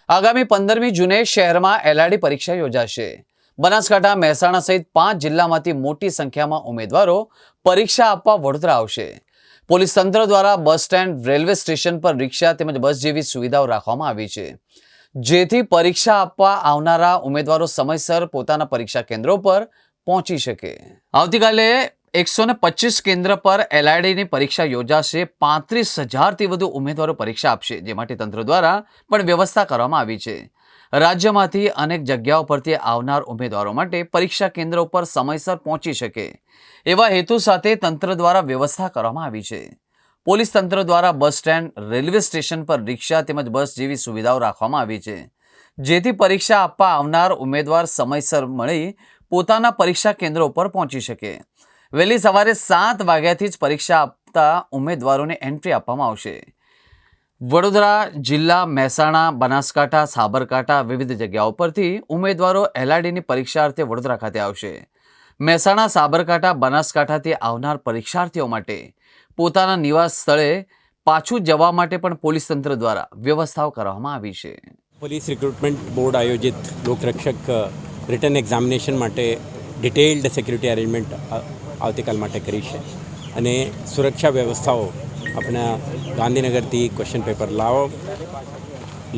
આગામી 15મી જૂને શહેરમાં એલઆરડી પરીક્ષા યોજાશે। બનાસકાંઠા, મહેસાણા સહિત 5 જિલ્લામાંથી મોટી સંખ્યામાં ઉમેદવારો પરીક્ષા આપવા વડોદરા આવશે। પોલીસ તંત્ર દ્વારા બસ સ્ટેન્ડ, રેલવે સ્ટેશન પર રિક્ષા તેમજ બસ જેવી સુવિધાઓ રાખવામાં આવી છે, જેથી પરીક્ષા આપવા આવનારા ઉમેદવારો સમયસર પોતાના પરીક્ષા કેન્દ્રો પર પહોંચી શકે। આવતીકાલે 125 કેન્દ્ર પર એલઆરડીની પરીક્ષા યોજાશે। 35,000થી વધુ ઉમેદવારો પરીક્ષા આપશે, જે માટે તંત્ર દ્વારા પણ વ્યવસ્થા કરવામાં આવી છે। રાજ્યમાંથી અનેક જગ્યાઓ પરથી આવનાર ઉમેદવારો માટે પરીક્ષા કેન્દ્રો પર સમયસર પહોંચી શકે એવા હેતુ સાથે તંત્ર દ્વારા વ્યવસ્થા કરવામાં આવી છે। પોલીસ તંત્ર દ્વારા બસ સ્ટેન્ડ, રેલવે સ્ટેશન પર રિક્ષા તેમજ બસ જેવી સુવિધાઓ રાખવામાં આવી છે, જેથી પરીક્ષા આપવા આવનાર ઉમેદવાર સમયસર મળી પોતાના પરીક્ષા કેન્દ્રો પર પહોંચી શકે। વહેલી સવારે 7 વાગ્યાથી જ પરીક્ષા આપતા ઉમેદવારોને એન્ટ્રી આપવામાં આવશે। વડોદરા જિલ્લા, મહેસાણા, બનાસકાંઠા, સાબરકાંઠા વિવિધ જગ્યાઓ પરથી ઉમેદવારો એલઆરડીની પરીક્ષાર્થે વડોદરા ખાતે આવશે। મહેસાણા, સાબરકાંઠા, બનાસકાંઠાથી આવનાર પરીક્ષાર્થીઓ માટે પોતાના નિવાસ સ્થળે પાછું જવા માટે પણ પોલીસ તંત્ર દ્વારા વ્યવસ્થાઓ કરવામાં આવી છે। પોલીસ રિક્રુટમેન્ટ બોર્ડ આયોજિત લોકરક્ષક રિટર્ન એક્ઝામિનેશન માટે ડિટેલ્ડ સિક્યુરિટી અરેન્જમેન્ટ આવતીકાલ માટે કરી છે અને સુરક્ષા વ્યવસ્થાઓ આપણા ગાંધીનગરથી ક્વેશ્ચન પેપર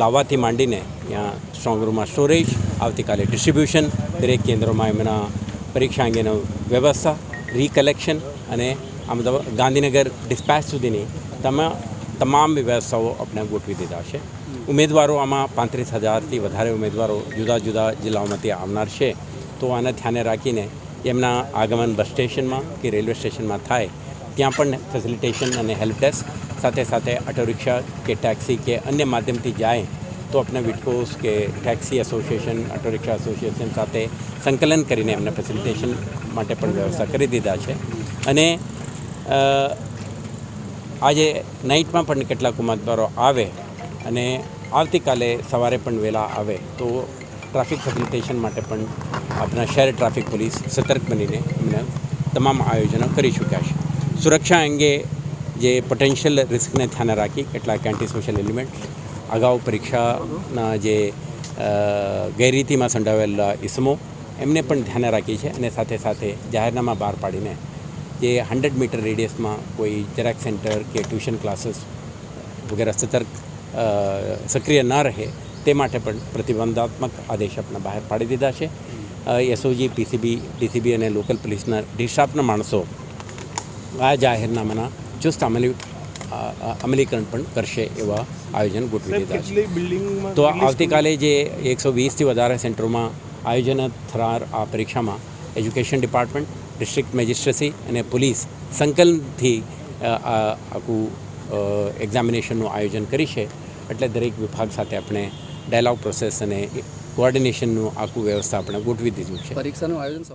લાવવાથી માંડીને ત્યાં સ્ટ્રોંગ રૂમમાં સ્ટોરેજ, આવતીકાલે ડિસ્ટ્રીબ્યુશન, દરેક કેન્દ્રોમાં એમના પરીક્ષા અંગેનો વ્યવસ્થા, રીકલેક્શન અને ગાંધીનગર ડિસ્પેચ સુધીની તમામ વ્યવસ્થાઓ આપણે ગોઠવી દીધા છે। ઉમેદવારો આમાં 35,000થી વધારે ઉમેદવારો જુદા જુદા જિલ્લાઓમાંથી આવનાર છે, તો આને ધ્યાને રાખીને એમના આગમન બસ સ્ટેશનમાં કે રેલવે સ્ટેશનમાં થાય ત્યાં પણ ફેસિલિટેશન અને હેલ્પ ડેસ્ક, સાથે સાથે ઓટો રિક્ષા કે ટેક્સી કે અન્ય માધ્યમથી જાય તો આપણે વિટકોસ કે taxi association, auto rickshaw association સાથે સંકલન કરીને એમને ફેસિલિટેશન માટે પણ વ્યવસ્થા કરી દીધા છે। અને આજે નાઇટમાં પણ કેટલાક ઉમેદવારો આવે અને આવતીકાલે સવારે પણ વહેલા આવે તો ટ્રાફિક ફેસિલિટેશન માટે પણ આપણા શહેર ટ્રાફિક પોલીસ સતર્ક બનીને એમને તમામ આયોજનો કરી ચૂક્યા છે। સુરક્ષા અંગે જે પોટેન્શિયલ રિસ્કને ધ્યાને રાખી કેટલાક એન્ટી સોશિયલ એલિમેન્ટ, અગાઉ પરીક્ષાના જે ગેરરીતિમાં સંડોવાયેલા ઇસમો એમને પણ ધ્યાને રાખી છે અને સાથે સાથે જાહેરનામા બહાર પાડીને જે 100 મીટર રેડિયસમાં કોઈ ઝેરોક્સ સેન્ટર કે ટ્યુશન ક્લાસીસ વગેરે સક્રિય ન રહે તે માટે પણ પ્રતિબંધાત્મક આદેશ આપણા બહાર પાડી દીધા છે। એસઓજી, પીસીબી, ડીસીબી અને લોકલ પોલીસના ડિસ્ટાફના માણસો આ જાહેરનામાના ચુસ્ત અમલીકરણ પણ કરશે એવા આયોજન ગોઠવી દીધા છે। તો આવતીકાલે જે 120થી વધારે સેન્ટરોમાં આયોજન થનાર આ પરીક્ષામાં એજ્યુકેશન ડિપાર્ટમેન્ટ, ડિસ્ટ્રિક્ટ મેજિસ્ટ્રેસી અને પોલીસ સંકલનથી આખું એક્ઝામિનેશનનું આયોજન કરી છે। એટલે દરેક વિભાગ સાથે આપણે ડાયલોગ પ્રોસેસ અને કોઓર્ડિનેશનનું આખું વ્યવસ્થા આપણે ગોઠવી દીધું છે। પરીક્ષાનું આયોજન